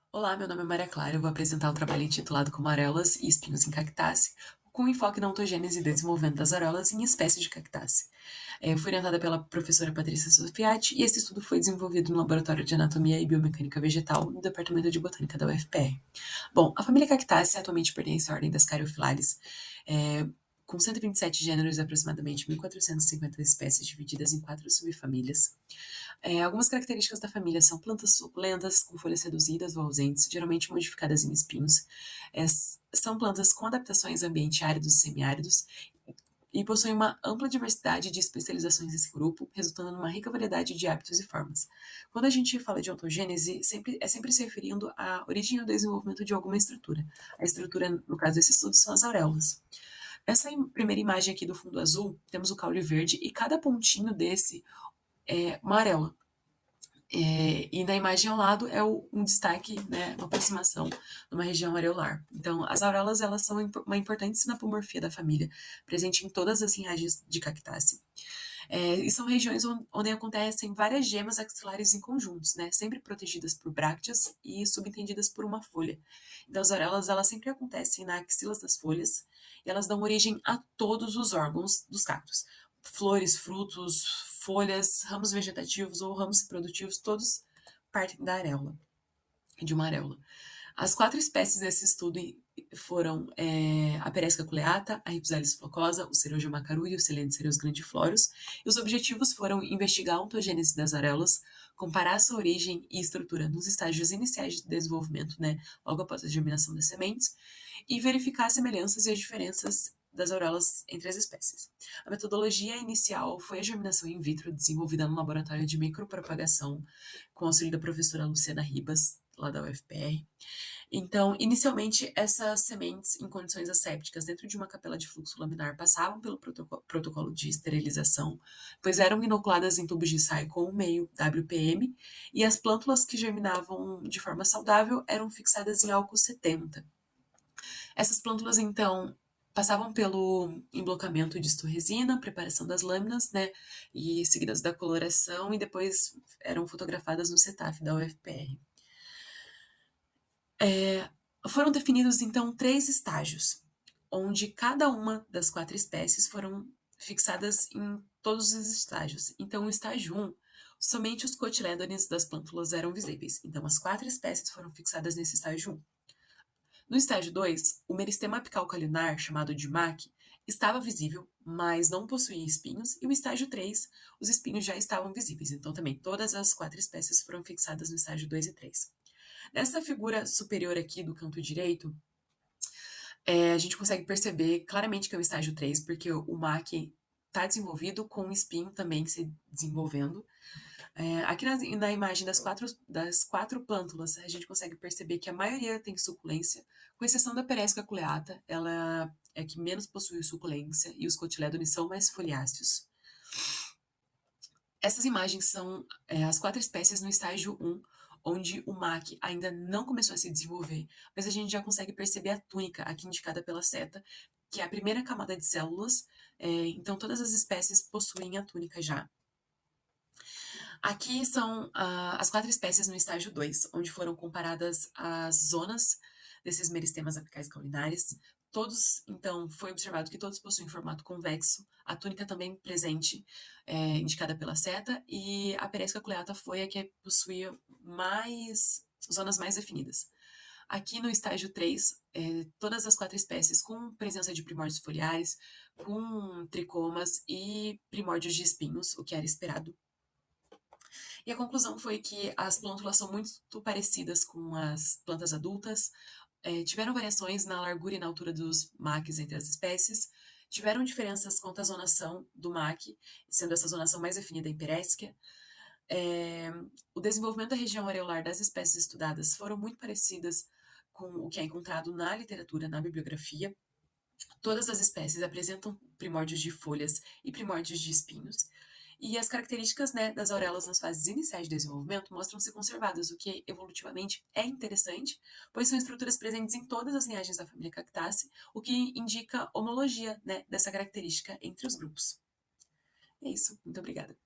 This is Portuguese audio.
Olá, meu nome é Maria Clara. Eu vou apresentar o trabalho intitulado Como Areolas e Espinhos em Cactácea, com enfoque na ontogênese e desenvolvimento das areolas em espécies de cactácea. Eu fui orientada pela professora Patrícia Sofiati e esse estudo foi desenvolvido no Laboratório de Anatomia e Biomecânica Vegetal no Departamento de Botânica da UFPR. Bom, a família Cactácea atualmente pertence à ordem das Caryophyllares, com 127 gêneros e aproximadamente 1.450 espécies divididas em 4 subfamílias. Algumas características da família são plantas suculentas, com folhas reduzidas ou ausentes, geralmente modificadas em espinhos. São plantas com adaptações a ambientes áridos e semiáridos e possuem uma ampla diversidade de especializações nesse grupo, resultando numa rica variedade de hábitos e formas. Quando a gente fala de ontogênese, sempre se referindo à origem ou desenvolvimento de alguma estrutura. A estrutura, no caso desse estudo, são as auréolas. Nessa primeira imagem aqui do fundo azul, temos o caule verde e cada pontinho desse é uma areola. E na imagem ao lado é um destaque, né, uma aproximação numa região areolar. Então, as auréolas, elas são uma importante sinapomorfia da família, presente em todas as linhagens de cactácea. E são regiões onde acontecem várias gemas axilares em conjuntos, né, sempre protegidas por brácteas e subentendidas por uma folha. Então, as auréolas, elas sempre acontecem na axilas das folhas e elas dão origem a todos os órgãos dos cactos. Flores, frutos, folhas, ramos vegetativos ou ramos reprodutivos, todos partem da areola, de uma areola. As 4 espécies desse estudo foram a Peresca culeata, a Rhipsalis flocosa, o Ceroja macaru e o Silene grandiflorus, e os objetivos foram investigar a ontogênese das areolas, comparar sua origem e estrutura nos estágios iniciais de desenvolvimento, né, logo após a germinação das sementes, e verificar as semelhanças e as diferenças das auréolas entre as espécies. A metodologia inicial foi a germinação in vitro, desenvolvida no laboratório de micropropagação, com auxílio da professora Luciana Ribas, lá da UFPR. Então, inicialmente, essas sementes em condições assépticas dentro de uma capela de fluxo laminar passavam pelo protocolo de esterilização, pois eram inoculadas em tubos de ensaio com o meio WPM, e as plântulas que germinavam de forma saudável eram fixadas em álcool 70. Essas plântulas, então, passavam pelo emblocamento de estorresina, preparação das lâminas, né, e seguidas da coloração, e depois eram fotografadas no CETAF da UFPR. Foram definidos, então, 3 estágios, onde cada uma das 4 espécies foram fixadas em todos os estágios. Então, o estágio 1, somente os cotilédones das plântulas eram visíveis. Então, as 4 espécies foram fixadas nesse estágio 1. No estágio 2, o meristema apical caulinar, chamado de MAC, estava visível, mas não possuía espinhos, e o estágio 3, os espinhos já estavam visíveis. Então, também, todas as 4 espécies foram fixadas no estágio 2 e 3. Nessa figura superior aqui do canto direito, a gente consegue perceber claramente que é o estágio 3, porque o MAC está desenvolvido com o espinho também se desenvolvendo. Aqui na imagem das quatro plântulas, a gente consegue perceber que a maioria tem suculência, com exceção da Peresca culeata, ela é a que menos possui suculência, e os cotilédones são mais foliáceos. Essas imagens são as 4 espécies no estágio 1, onde o MAC ainda não começou a se desenvolver, mas a gente já consegue perceber a túnica, aqui indicada pela seta, que é a primeira camada de células, então todas as espécies possuem a túnica já. Aqui são as 4 espécies no estágio 2, onde foram comparadas as zonas desses meristemas apicais caulinares. Todos, então, foi observado que todos possuem formato convexo, a túnica também presente, indicada pela seta, e a Peresca culeata foi a que possuía zonas mais definidas. Aqui no estágio 3, todas as 4 espécies com presença de primórdios foliares, com tricomas e primórdios de espinhos, o que era esperado. E a conclusão foi que as plântulas são muito parecidas com as plantas adultas, tiveram variações na largura e na altura dos maques entre as espécies, tiveram diferenças quanto à zonação do maque, sendo essa zonação mais definida em Perescia. O desenvolvimento da região areolar das espécies estudadas foram muito parecidas com o que é encontrado na literatura, na bibliografia. Todas as espécies apresentam primórdios de folhas e primórdios de espinhos, e as características, né, das auréolas nas fases iniciais de desenvolvimento mostram-se conservadas, o que evolutivamente é interessante, pois são estruturas presentes em todas as linhagens da família Cactaceae, o que indica homologia, né, dessa característica entre os grupos. É isso, muito obrigada.